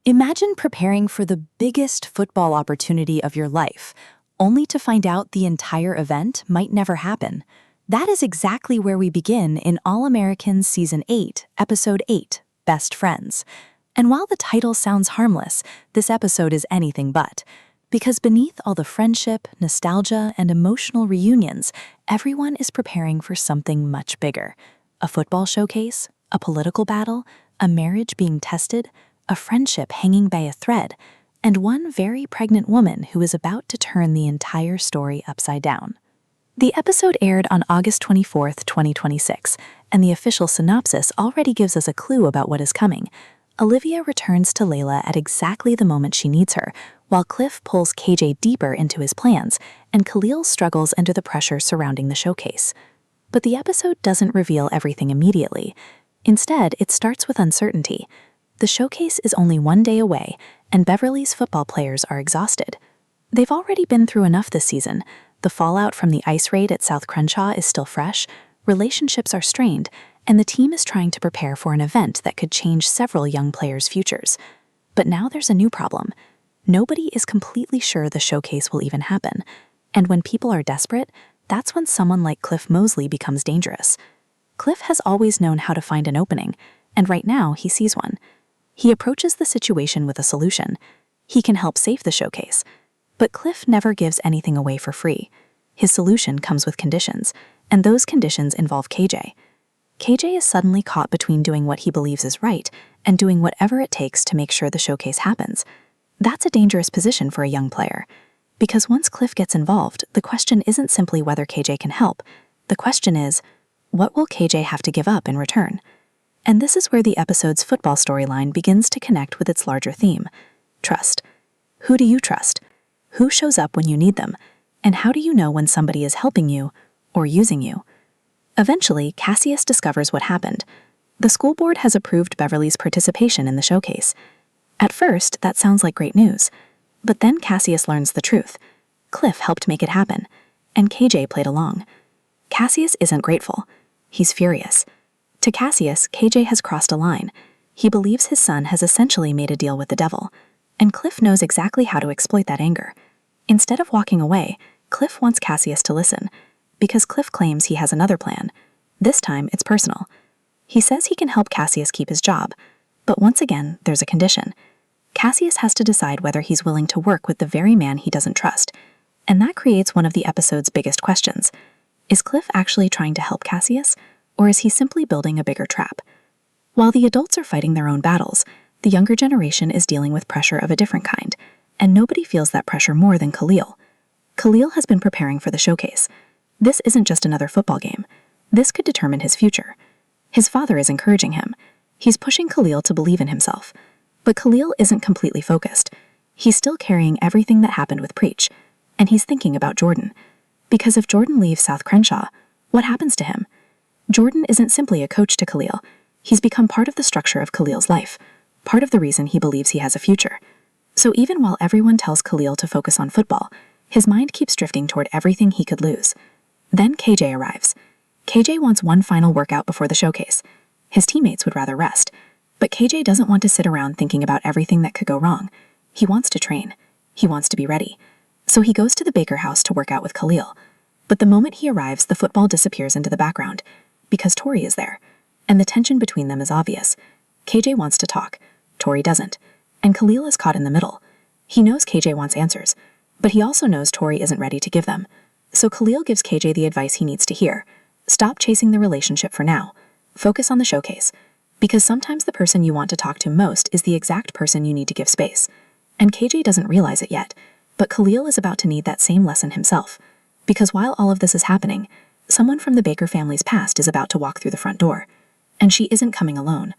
Imagine preparing for the biggest football opportunity of your life, only to find out the entire event might never happen. That is exactly where we begin in All American Season 8, Episode 8, Best Friends. And while the title sounds harmless, this episode is anything but. Because beneath all the friendship, nostalgia, and emotional reunions, everyone is preparing for something much bigger. A football showcase, a political battle, a marriage being tested, a friendship hanging by a thread, and one very pregnant woman who is about to turn the entire story upside down. The episode aired on August 24th, 2026, and the official synopsis already gives us a clue about what is coming. Olivia returns to Layla at exactly the moment she needs her, while Cliff pulls KJ deeper into his plans, and Khalil struggles under the pressure surrounding the showcase. But the episode doesn't reveal everything immediately. Instead, it starts with uncertainty. The showcase is only one day away, and Beverly's football players are exhausted. They've already been through enough this season. The fallout from the ice raid at South Crenshaw is still fresh, relationships are strained, and the team is trying to prepare for an event that could change several young players' futures. But now there's a new problem. Nobody is completely sure the showcase will even happen. And when people are desperate, that's when someone like Cliff Mosley becomes dangerous. Cliff has always known how to find an opening, and right now he sees one. He approaches the situation with a solution. He can help save the showcase. But Cliff never gives anything away for free. His solution comes with conditions, and those conditions involve KJ. KJ is suddenly caught between doing what he believes is right and doing whatever it takes to make sure the showcase happens. That's a dangerous position for a young player. Because once Cliff gets involved, the question isn't simply whether KJ can help. The question is, what will KJ have to give up in return? And this is where the episode's football storyline begins to connect with its larger theme: trust. Who do you trust? Who shows up when you need them? And how do you know when somebody is helping you or using you? Eventually, Cassius discovers what happened. The school board has approved Beverly's participation in the showcase. At first, that sounds like great news. But then Cassius learns the truth. Cliff helped make it happen, and KJ played along. Cassius isn't grateful. He's furious. To Cassius, KJ has crossed a line. He believes his son has essentially made a deal with the devil, and Cliff knows exactly how to exploit that anger. Instead of walking away, Cliff wants Cassius to listen, because Cliff claims he has another plan. This time, it's personal. He says he can help Cassius keep his job, but once again, there's a condition. Cassius has to decide whether he's willing to work with the very man he doesn't trust, and that creates one of the episode's biggest questions. Is Cliff actually trying to help Cassius? Or is he simply building a bigger trap? While the adults are fighting their own battles, the younger generation is dealing with pressure of a different kind, and nobody feels that pressure more than Khalil. Khalil has been preparing for the showcase. This isn't just another football game. This could determine his future. His father is encouraging him. He's pushing Khalil to believe in himself. But Khalil isn't completely focused. He's still carrying everything that happened with Preach, and he's thinking about Jordan. Because if Jordan leaves South Crenshaw, what happens to him? Jordan isn't simply a coach to Khalil. He's become part of the structure of Khalil's life, part of the reason he believes he has a future. So even while everyone tells Khalil to focus on football, his mind keeps drifting toward everything he could lose. Then KJ arrives. KJ wants one final workout before the showcase. His teammates would rather rest, but KJ doesn't want to sit around thinking about everything that could go wrong. He wants to train. He wants to be ready. So he goes to the Baker house to work out with Khalil. But the moment he arrives, the football disappears into the background, because Tori is there, and the tension between them is obvious. KJ wants to talk, Tori doesn't, and Khalil is caught in the middle. He knows KJ wants answers, but he also knows Tori isn't ready to give them. So Khalil gives KJ the advice he needs to hear. Stop chasing the relationship for now. Focus on the showcase, because sometimes the person you want to talk to most is the exact person you need to give space. And KJ doesn't realize it yet, but Khalil is about to need that same lesson himself, because while all of this is happening, someone from the Baker family's past is about to walk through the front door, and she isn't coming alone.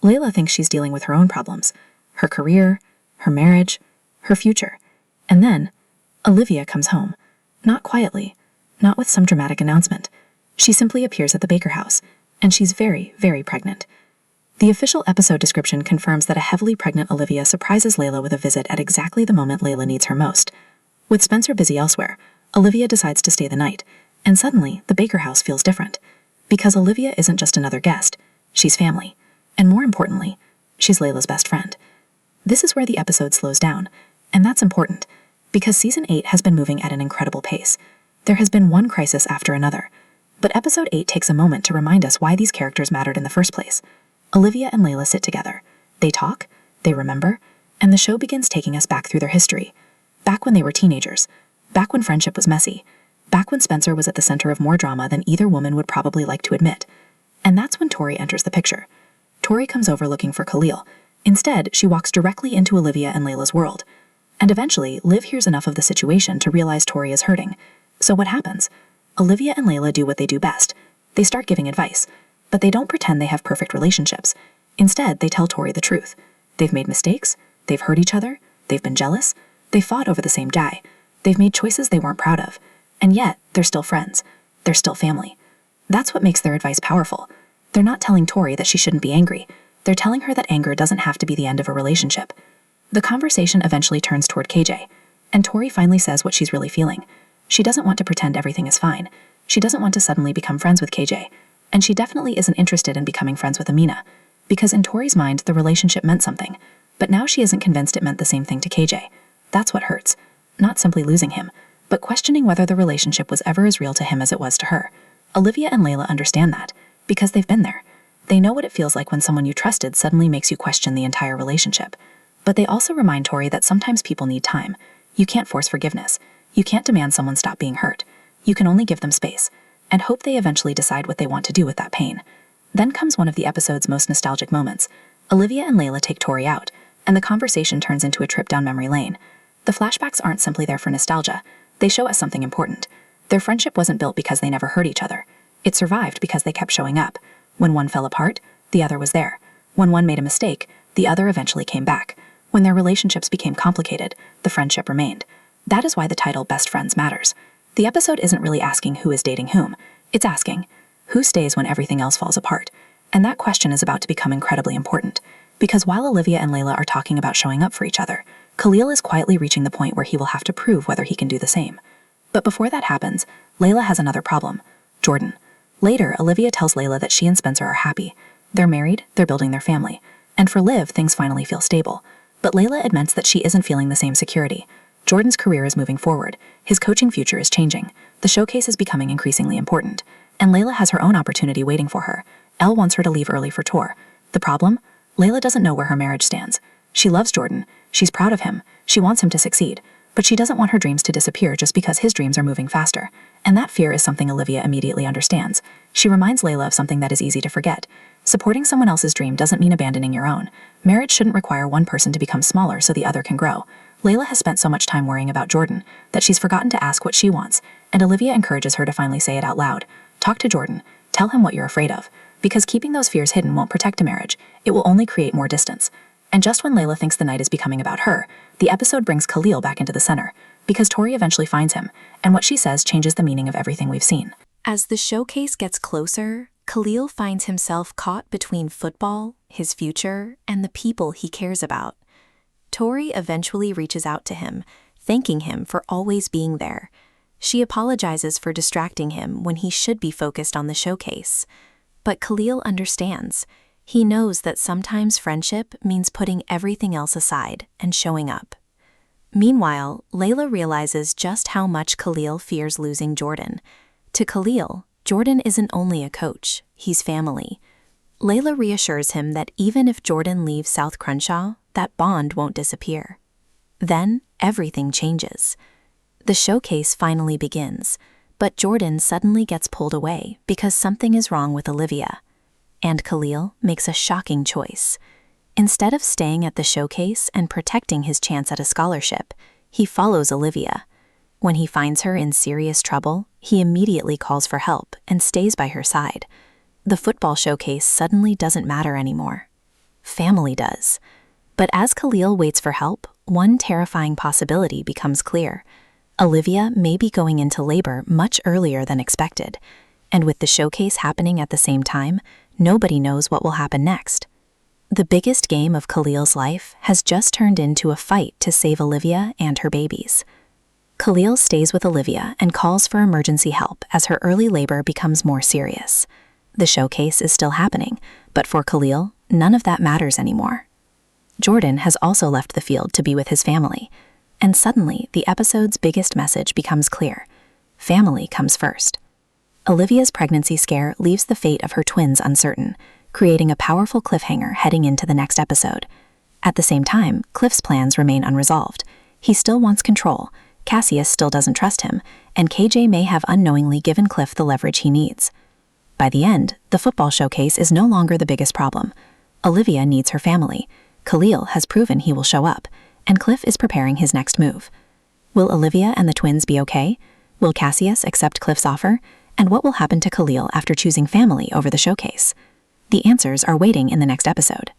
Layla thinks she's dealing with her own problems, her career, her marriage, her future. And then, Olivia comes home. Not quietly, not with some dramatic announcement. She simply appears at the Baker house, and she's very, very pregnant. The official episode description confirms that a heavily pregnant Olivia surprises Layla with a visit at exactly the moment Layla needs her most. With Spencer busy elsewhere, Olivia decides to stay the night, and suddenly the Baker house feels different. Because Olivia isn't just another guest, she's family. And more importantly, she's Layla's best friend. This is where the episode slows down, and that's important, because Season 8 has been moving at an incredible pace. There has been one crisis after another, but Episode 8 takes a moment to remind us why these characters mattered in the first place. Olivia and Layla sit together. They talk, they remember, and the show begins taking us back through their history. Back when they were teenagers, back when friendship was messy, back when Spencer was at the center of more drama than either woman would probably like to admit. And that's when Tori enters the picture. Tori comes over looking for Khalil. Instead, she walks directly into Olivia and Layla's world. And eventually, Liv hears enough of the situation to realize Tori is hurting. So what happens? Olivia and Layla do what they do best. They start giving advice. But they don't pretend they have perfect relationships. Instead, they tell Tori the truth. They've made mistakes. They've hurt each other. They've been jealous. They fought over the same guy. They've made choices they weren't proud of. And yet, they're still friends. They're still family. That's what makes their advice powerful. They're not telling Tori that she shouldn't be angry. They're telling her that anger doesn't have to be the end of a relationship. The conversation eventually turns toward KJ, and Tori finally says what she's really feeling. She doesn't want to pretend everything is fine. She doesn't want to suddenly become friends with KJ, and she definitely isn't interested in becoming friends with Amina, because in Tori's mind, the relationship meant something, but now she isn't convinced it meant the same thing to KJ. That's what hurts. Not simply losing him, but questioning whether the relationship was ever as real to him as it was to her. Olivia and Layla understand that, because they've been there. They know what it feels like when someone you trusted suddenly makes you question the entire relationship. But they also remind Tori that sometimes people need time. You can't force forgiveness. You can't demand someone stop being hurt. You can only give them space, and hope they eventually decide what they want to do with that pain. Then comes one of the episode's most nostalgic moments. Olivia and Layla take Tori out, and the conversation turns into a trip down memory lane. The flashbacks aren't simply there for nostalgia. They show us something important. Their friendship wasn't built because they never hurt each other. It survived because they kept showing up. When one fell apart, the other was there. When one made a mistake, the other eventually came back. When their relationships became complicated, the friendship remained. That is why the title Best Friends matters. The episode isn't really asking who is dating whom. It's asking, who stays when everything else falls apart? And that question is about to become incredibly important. Because while Olivia and Layla are talking about showing up for each other, Khalil is quietly reaching the point where he will have to prove whether he can do the same. But before that happens, Layla has another problem. Jordan. Later, Olivia tells Layla that she and Spencer are happy. They're married, they're building their family. And for Liv, things finally feel stable. But Layla admits that she isn't feeling the same security. Jordan's career is moving forward. His coaching future is changing. The showcase is becoming increasingly important. And Layla has her own opportunity waiting for her. Elle wants her to leave early for tour. The problem? Layla doesn't know where her marriage stands. She loves Jordan. She's proud of him. She wants him to succeed. But she doesn't want her dreams to disappear just because his dreams are moving faster. And that fear is something Olivia immediately understands. She reminds Layla of something that is easy to forget. Supporting someone else's dream doesn't mean abandoning your own. Marriage shouldn't require one person to become smaller so the other can grow. Layla has spent so much time worrying about Jordan that she's forgotten to ask what she wants, and Olivia encourages her to finally say it out loud. Talk to Jordan. Tell him what you're afraid of. Because keeping those fears hidden won't protect a marriage. It will only create more distance. And just when Layla thinks the night is becoming about her, the episode brings Khalil back into the center, because Tori eventually finds him, and what she says changes the meaning of everything we've seen. As the showcase gets closer, Khalil finds himself caught between football, his future, and the people he cares about. Tori eventually reaches out to him, thanking him for always being there. She apologizes for distracting him when he should be focused on the showcase. But Khalil understands. He knows that sometimes friendship means putting everything else aside and showing up. Meanwhile, Layla realizes just how much Khalil fears losing Jordan. To Khalil, Jordan isn't only a coach, he's family. Layla reassures him that even if Jordan leaves South Crenshaw, that bond won't disappear. Then, everything changes. The showcase finally begins, but Jordan suddenly gets pulled away because something is wrong with Olivia. And Khalil makes a shocking choice. Instead of staying at the showcase and protecting his chance at a scholarship, he follows Olivia. When he finds her in serious trouble, he immediately calls for help and stays by her side. The football showcase suddenly doesn't matter anymore. Family does. But as Khalil waits for help, one terrifying possibility becomes clear. Olivia may be going into labor much earlier than expected, and with the showcase happening at the same time, nobody knows what will happen next. The biggest game of Khalil's life has just turned into a fight to save Olivia and her babies. Khalil stays with Olivia and calls for emergency help as her early labor becomes more serious. The showcase is still happening, but for Khalil, none of that matters anymore. Jordan has also left the field to be with his family. And suddenly, the episode's biggest message becomes clear. Family comes first. Olivia's pregnancy scare leaves the fate of her twins uncertain, creating a powerful cliffhanger heading into the next episode. At the same time, Cliff's plans remain unresolved. He still wants control, Cassius still doesn't trust him, and KJ may have unknowingly given Cliff the leverage he needs. By the end, the football showcase is no longer the biggest problem. Olivia needs her family, Khalil has proven he will show up, and Cliff is preparing his next move. Will Olivia and the twins be okay? Will Cassius accept Cliff's offer? And what will happen to Khalil after choosing family over the showcase? The answers are waiting in the next episode.